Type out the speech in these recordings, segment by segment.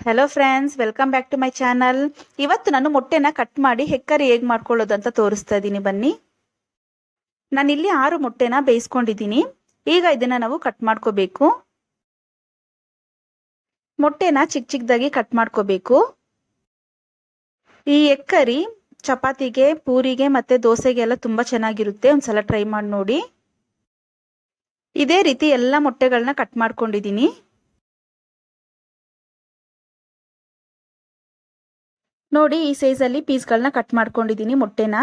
Hello friends, welcome back to my channel. ಇವತ್ತು ನಾನು ಮೊಟ್ಟೆನ cut ಮಾಡಿ ಹೆಕ್ಕರಿ ಹೇಗೆ ಮಾಡ್ಕೊಳ್ಳೋದು ಅಂತ ತೋರಿಸ್ತಾ ಇದ್ದೀನಿ. ಬನ್ನಿ, ನಾನಿಲ್ಲಿ 6 ಮೊಟ್ಟೆನ ಬೇಯಿಸ್ಕೊಂಡಿದ್ದೀನಿ. ಈಗ ಇದನ್ನ ನಾವು ಕಟ್ ಮಾಡ್ಕೋಬೇಕು. ಮೊಟ್ಟೆನ ಚಿಕ್ಕ ಚಿಕ್ಕದಾಗಿ ಕಟ್ ಮಾಡ್ಕೋಬೇಕು. ಈ ಹೆಕ್ಕರಿ ಚಪಾತಿಗೆ, ಪೂರಿಗೆ ಮತ್ತೆ ದೋಸೆಗೆ ಎಲ್ಲ ತುಂಬಾ ಚೆನ್ನಾಗಿರುತ್ತೆ. ಒಂದ್ಸಲ ಟ್ರೈ ಮಾಡಿ ನೋಡಿ. ಇದೇ ರೀತಿ ಎಲ್ಲ ಮೊಟ್ಟೆಗಳನ್ನ ಕಟ್ ಮಾಡ್ಕೊಂಡಿದ್ದೀನಿ. ನೋಡಿ, ಈ ಸೈಜಲ್ಲಿ ಪೀಸ್ಗಳನ್ನ ಕಟ್ ಮಾಡ್ಕೊಂಡಿದ್ದೀನಿ ಮೊಟ್ಟೆನ.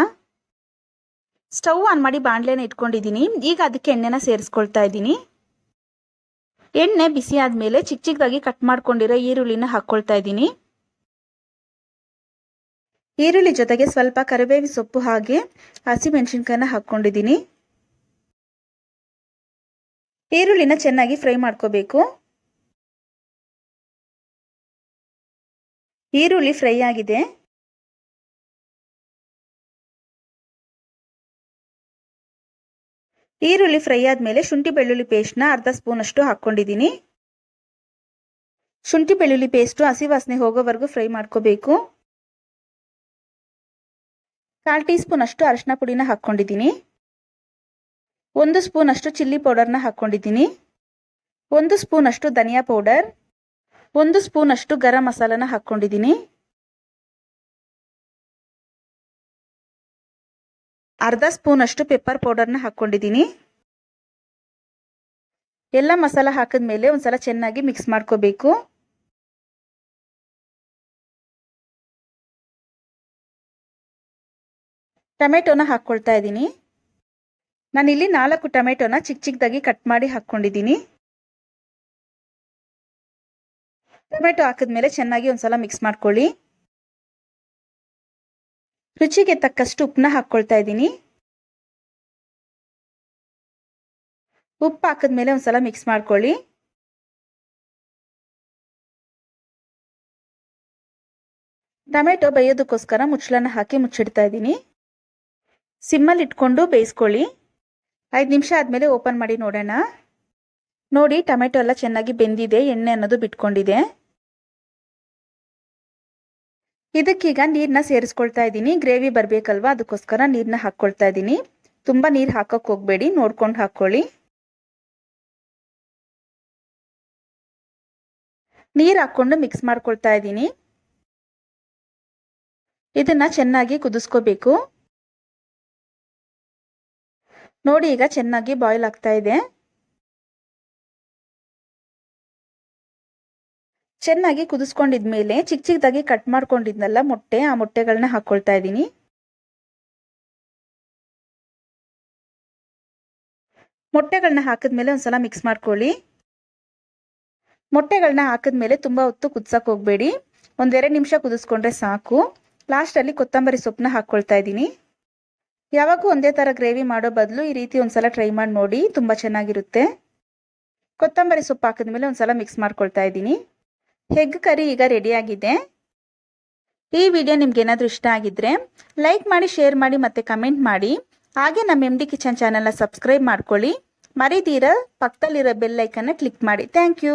ಸ್ಟವ್ ಆನ್ ಮಾಡಿ ಬಾಣಲೆನ ಇಟ್ಕೊಂಡಿದ್ದೀನಿ. ಈಗ ಅದಕ್ಕೆ ಎಣ್ಣೆನ ಸೇರಿಸ್ಕೊಳ್ತಾ ಇದ್ದೀನಿ. ಎಣ್ಣೆ ಬಿಸಿ ಆದಮೇಲೆ ಚಿಕ್ಕ ಚಿಕ್ಕದಾಗಿ ಕಟ್ ಮಾಡ್ಕೊಂಡಿರೋ ಈರುಳ್ಳಿನ ಹಾಕ್ಕೊಳ್ತಾ ಇದ್ದೀನಿ. ಈರುಳ್ಳಿ ಜೊತೆಗೆ ಸ್ವಲ್ಪ ಕರಿಬೇವಿನ ಸೊಪ್ಪು ಹಾಗೆ ಹಸಿಮೆಣಸಿನಕಾಯಿನ ಹಾಕ್ಕೊಂಡಿದ್ದೀನಿ. ಈರುಳ್ಳಿನ ಚೆನ್ನಾಗಿ ಫ್ರೈ ಮಾಡ್ಕೋಬೇಕು. ಈರುಳ್ಳಿ ಫ್ರೈ ಆಗಿದೆ. ಈರುಳ್ಳಿ ಫ್ರೈ ಆದಮೇಲೆ ಶುಂಠಿ ಬೆಳ್ಳುಳ್ಳಿ ಪೇಸ್ಟ್ನ ಅರ್ಧ ಸ್ಪೂನ್ ಅಷ್ಟು ಹಾಕ್ಕೊಂಡಿದ್ದೀನಿ. ಶುಂಠಿ ಬೆಳ್ಳುಳ್ಳಿ ಪೇಸ್ಟು ಹಸಿ ವಾಸನೆ ಹೋಗೋವರೆಗೂ ಫ್ರೈ ಮಾಡ್ಕೋಬೇಕು. 1/4 ಟೀ ಸ್ಪೂನ್ ಅಷ್ಟು ಅರಿಶಿನ ಪುಡಿನ ಹಾಕ್ಕೊಂಡಿದ್ದೀನಿ. 1 ಸ್ಪೂನ್ ಅಷ್ಟು ಚಿಲ್ಲಿ ಪೌಡರ್ನ ಹಾಕ್ಕೊಂಡಿದ್ದೀನಿ. 1 ಸ್ಪೂನ್ ಅಷ್ಟು ಧನಿಯಾ ಪೌಡರ್, 1 ಸ್ಪೂನ್ ಅಷ್ಟು ಗರಂ ಮಸಾಲಾನ ಹಾಕ್ಕೊಂಡಿದ್ದೀನಿ. ಅರ್ಧ ಸ್ಪೂನ್ ಅಷ್ಟು ಪೆಪ್ಪರ್ ಪೌಡರ್ನ ಹಾಕ್ಕೊಂಡಿದ್ದೀನಿ. ಎಲ್ಲ ಮಸಾಲ ಹಾಕಿದ್ಮೇಲೆ ಒಂದ್ಸಲ ಚೆನ್ನಾಗಿ ಮಿಕ್ಸ್ ಮಾಡ್ಕೋಬೇಕು. ಟೊಮೆಟೊನ ಹಾಕ್ಕೊಳ್ತಾ ಇದ್ದೀನಿ. ನಾನಿಲ್ಲಿ 4 ಟೊಮೆಟೊನ ಚಿಕ್ಕ ಚಿಕ್ಕದಾಗಿ ಕಟ್ ಮಾಡಿ ಹಾಕ್ಕೊಂಡಿದ್ದೀನಿ. ಟೊಮೆಟೊ ಹಾಕಿದ್ಮೇಲೆ ಚೆನ್ನಾಗಿ ಒಂದ್ಸಲ ಮಿಕ್ಸ್ ಮಾಡ್ಕೊಳ್ಳಿ. ರುಚಿಗೆ ತಕ್ಕಷ್ಟು ಉಪ್ಪನ್ನ ಹಾಕ್ಕೊಳ್ತಾ ಇದ್ದೀನಿ. ಉಪ್ಪು ಹಾಕಿದ್ಮೇಲೆ ಒಂದ್ಸಲ ಮಿಕ್ಸ್ ಮಾಡ್ಕೊಳ್ಳಿ. ಟೊಮೆಟೊ ಬೇಯೋದಕ್ಕೋಸ್ಕರ ಮುಚ್ಚಳನ ಹಾಕಿ ಮುಚ್ಚಿಡ್ತಾ ಇದ್ದೀನಿ. ಸಿಮ್ಮಲ್ಲಿ ಇಟ್ಕೊಂಡು ಬೇಯಿಸ್ಕೊಳ್ಳಿ. 5 ನಿಮಿಷ ಆದಮೇಲೆ ಓಪನ್ ಮಾಡಿ ನೋಡೋಣ. ನೋಡಿ, ಟೊಮೆಟೊ ಎಲ್ಲ ಚೆನ್ನಾಗಿ ಬೆಂದಿದೆ, ಎಣ್ಣೆ ಅನ್ನೋದು ಬಿಟ್ಕೊಂಡಿದೆ. ಇದಕ್ಕೀಗ ನೀರನ್ನ ಸೇರಿಸ್ಕೊಳ್ತಾ ಇದ್ದೀನಿ. ಗ್ರೇವಿ ಬರಬೇಕಲ್ವಾ, ಅದಕ್ಕೋಸ್ಕರ ನೀರನ್ನ ಹಾಕ್ಕೊಳ್ತಾ ಇದ್ದೀನಿ. ತುಂಬ ನೀರು ಹಾಕೋಕೆ ಹೋಗಬೇಡಿ, ನೋಡ್ಕೊಂಡು ಹಾಕ್ಕೊಳ್ಳಿ. ನೀರು ಹಾಕ್ಕೊಂಡು ಮಿಕ್ಸ್ ಮಾಡ್ಕೊಳ್ತಾ ಇದ್ದೀನಿ. ಇದನ್ನ ಚೆನ್ನಾಗಿ ಕುದಿಸ್ಕೋಬೇಕು. ನೋಡಿ, ಈಗ ಚೆನ್ನಾಗಿ ಬಾಯ್ಲ್ ಆಗ್ತಾ ಇದೆ. ಚೆನ್ನಾಗಿ ಕುದಿಸ್ಕೊಂಡಿದ್ಮೇಲೆ ಚಿಕ್ಕ ಚಿಕ್ಕದಾಗಿ ಕಟ್ ಮಾಡ್ಕೊಂಡಿದ್ನಲ್ಲ ಮೊಟ್ಟೆ, ಆ ಮೊಟ್ಟೆಗಳನ್ನ ಹಾಕ್ಕೊಳ್ತಾ ಇದ್ದೀನಿ. ಮೊಟ್ಟೆಗಳನ್ನ ಹಾಕಿದ್ಮೇಲೆ ಒಂದ್ಸಲ ಮಿಕ್ಸ್ ಮಾಡ್ಕೊಳ್ಳಿ. ಮೊಟ್ಟೆಗಳನ್ನ ಹಾಕಿದ್ಮೇಲೆ ತುಂಬ ಹೊತ್ತು ಕುದಿಸಕ್ಕೆ ಹೋಗಬೇಡಿ. 1-2 ನಿಮಿಷ ಕುದಿಸ್ಕೊಂಡ್ರೆ ಸಾಕು. ಲಾಸ್ಟಲ್ಲಿ ಕೊತ್ತಂಬರಿ ಸೊಪ್ಪನ್ನ ಹಾಕ್ಕೊಳ್ತಾ ಇದ್ದೀನಿ. ಯಾವಾಗೂ ಒಂದೇ ಥರ ಗ್ರೇವಿ ಮಾಡೋ ಬದಲು ಈ ರೀತಿ ಒಂದ್ಸಲ ಟ್ರೈ ಮಾಡಿ ನೋಡಿ, ತುಂಬ ಚೆನ್ನಾಗಿರುತ್ತೆ. ಕೊತ್ತಂಬರಿ ಸೊಪ್ಪು ಹಾಕಿದ್ಮೇಲೆ ಒಂದ್ಸಲ ಮಿಕ್ಸ್ ಮಾಡ್ಕೊಳ್ತಾ ಇದ್ದೀನಿ. ಹೆಗ್ ಕರಿ ಈಗ ರೆಡಿಯಾಗಿದೆ. ಈ ವಿಡಿಯೋ ನಿಮ್ಗೆ ಏನಾದರೂ ಇಷ್ಟ ಆಗಿದ್ರೆ ಲೈಕ್ ಮಾಡಿ, ಶೇರ್ ಮಾಡಿ ಮತ್ತು ಕಮೆಂಟ್ ಮಾಡಿ. ಹಾಗೆ ನಮ್ಮ MD ಕಿಚನ್ ಚಾನಲ್ನ ಸಬ್ಸ್ಕ್ರೈಬ್ ಮಾಡ್ಕೊಳ್ಳಿ. ಮರಿದೀರ ಪಕ್ಕದಲ್ಲಿರೋ ಬೆಲ್ ಐಕನ್ನ ಕ್ಲಿಕ್ ಮಾಡಿ. Thank you.